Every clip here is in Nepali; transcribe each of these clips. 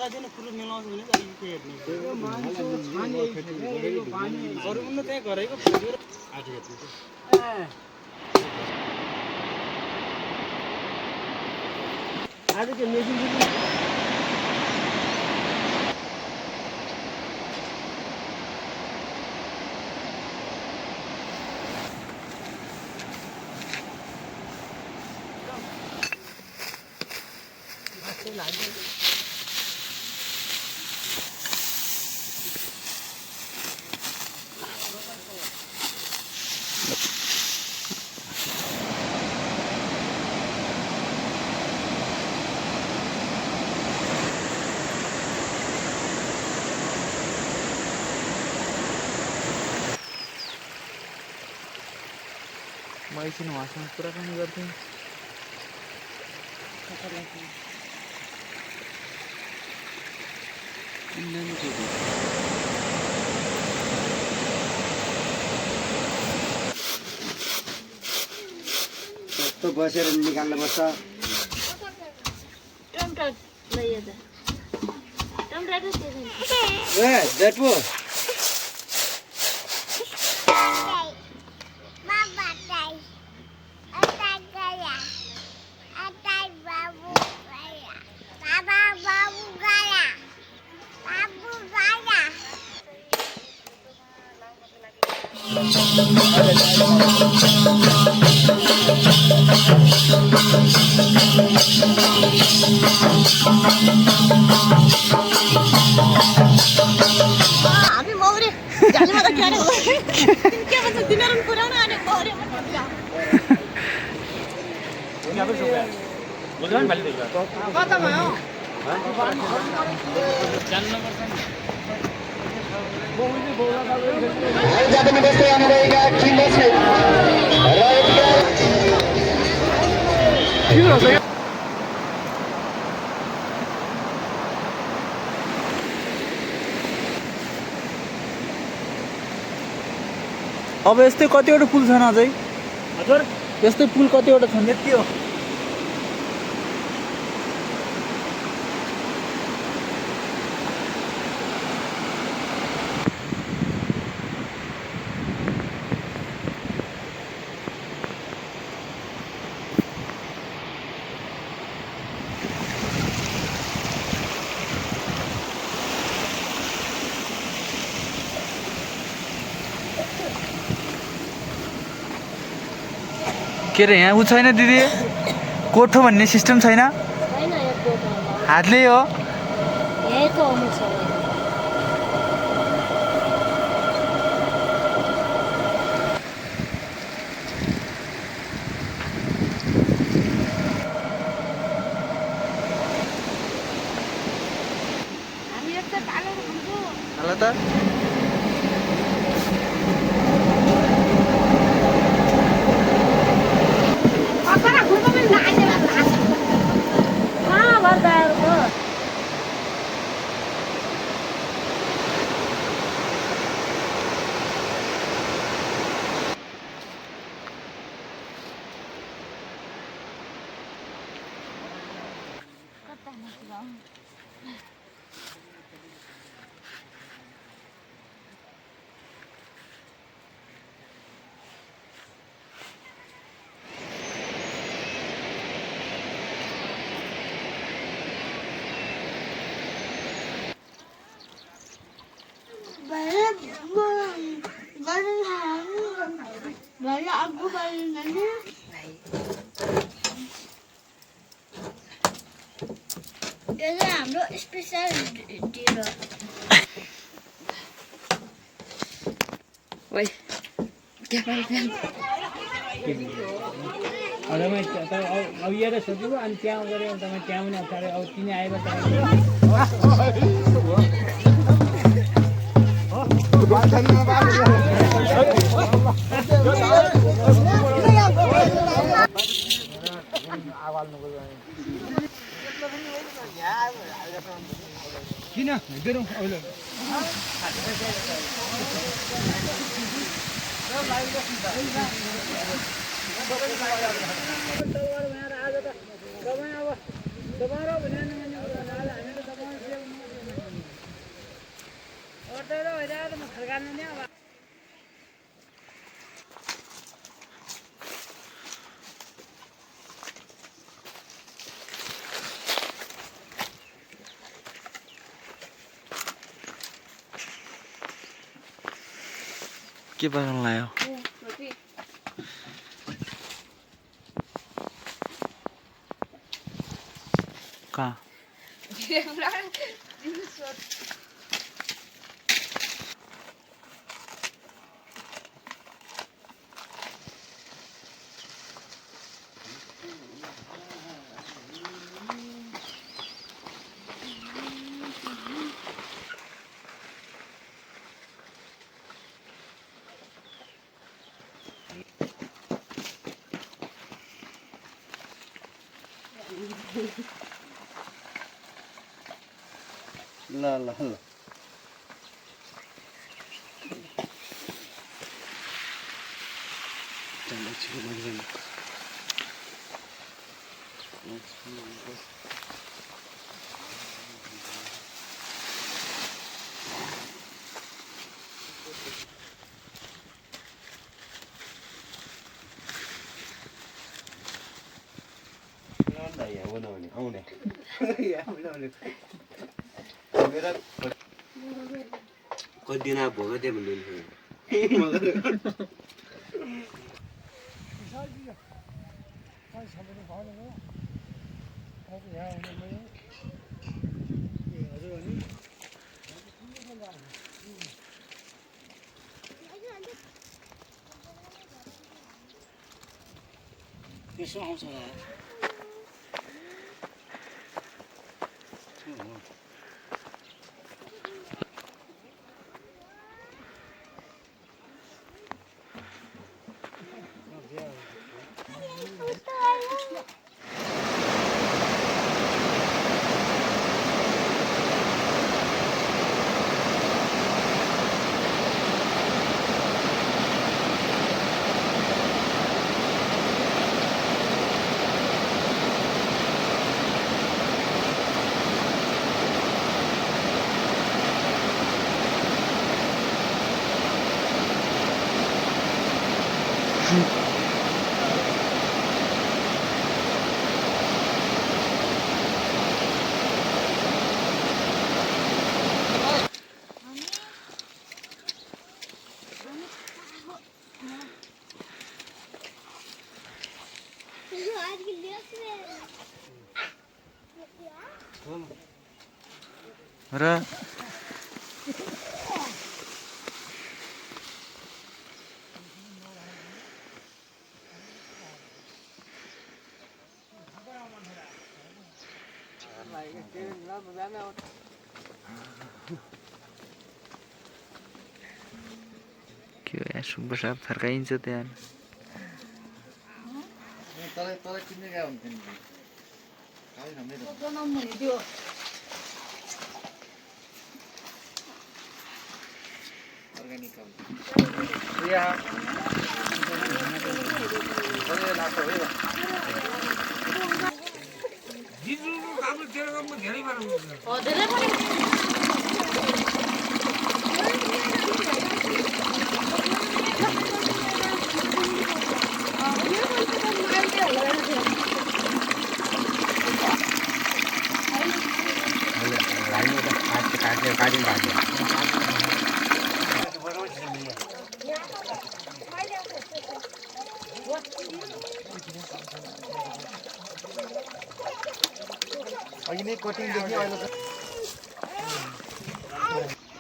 बेला दिन कुरो मिलाउँछ भने चाहिँ के हेर्ने अरू पनि त्यहाँ घरैको आठ हेर्ने आज के मेसिन म एकछिन उहाँसँग कुराकानी गर्थेँ। तो बसेर निकाल्न पर्छ। ए डेटपो हामी मौरी झालीमा त के भन्छ दिनहरू पुर्याउन अनि मौरी कतामा हो अब यस्तै कतिवटा पुल छन् अझै? हजुर यस्तै पुल कतिवटा छन्? यति हो के अरे यहाँ उ छैन दिदी, कोठो भन्ने सिस्टम छैन? हातले हो हाल त हाम्रो स्पेशल ढिलो ओइ के अब यहाँ सोचेको अनि त्यहाँ गऱ्यो तपाईँ त्यहाँ पनि अप्ठ्यारो अब तिनी आएर किन हेर्नु अहिले दोबारा के पकाउनु लायो कहाँ ल ल ल आउने कति दिन भोग थिएँ भन्नु यसो आउँछ र के हो यार सुब्बा साहब फर्काइन्छ त्यहाँ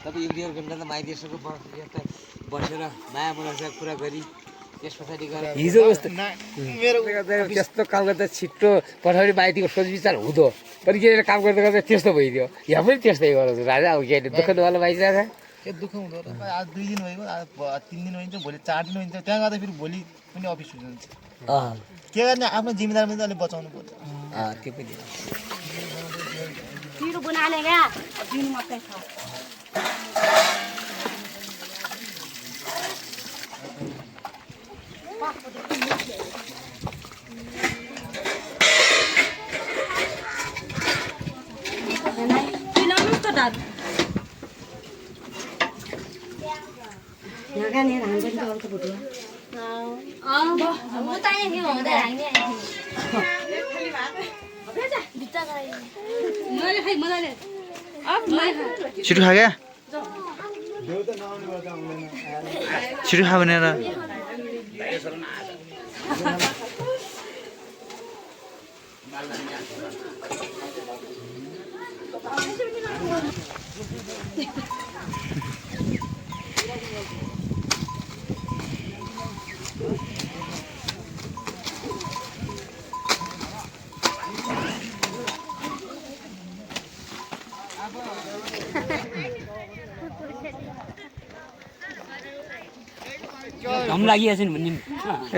तपाईँ 1-2 घन्टा त माइदेशको बसेर माया मनाउँछ कुरा गरी त्यस पछाडि गएर हिजो जस्तो मेरो त्यस्तो काम गर्दा छिट्टो पछाडि माइतीको सोच विचार हुँदो पनि के काम गर्दा गर्दा त्यस्तो भइदियो यहाँ पनि त्यस्तै गराउँछ राजा अब के दुःख नवाला माइदिरहेको के दुःख हुँदो र आज 2 दिन भइगयो आज 3 दिन हुन्छ भोलि 4 दिन हुन्छ त्यहाँ गर्दा फेरि भोलि पनि अफिस हुन्छ के गर्ने आफ्नो जिम्मेदारी पनि अलि बचाउनु पर्छ त्यो पनि पिरो बनाले क्या दिनु मात्रै छ छिटो खा क्या छिटो खा भनेर घम लागिरहेछ नि भन्ने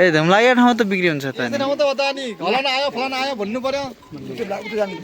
ए धुम लागेको ठाउँ त बिक्री हुन्छ त ठाउँ त हो त अनि फलाना आयो भन्नु पर्यो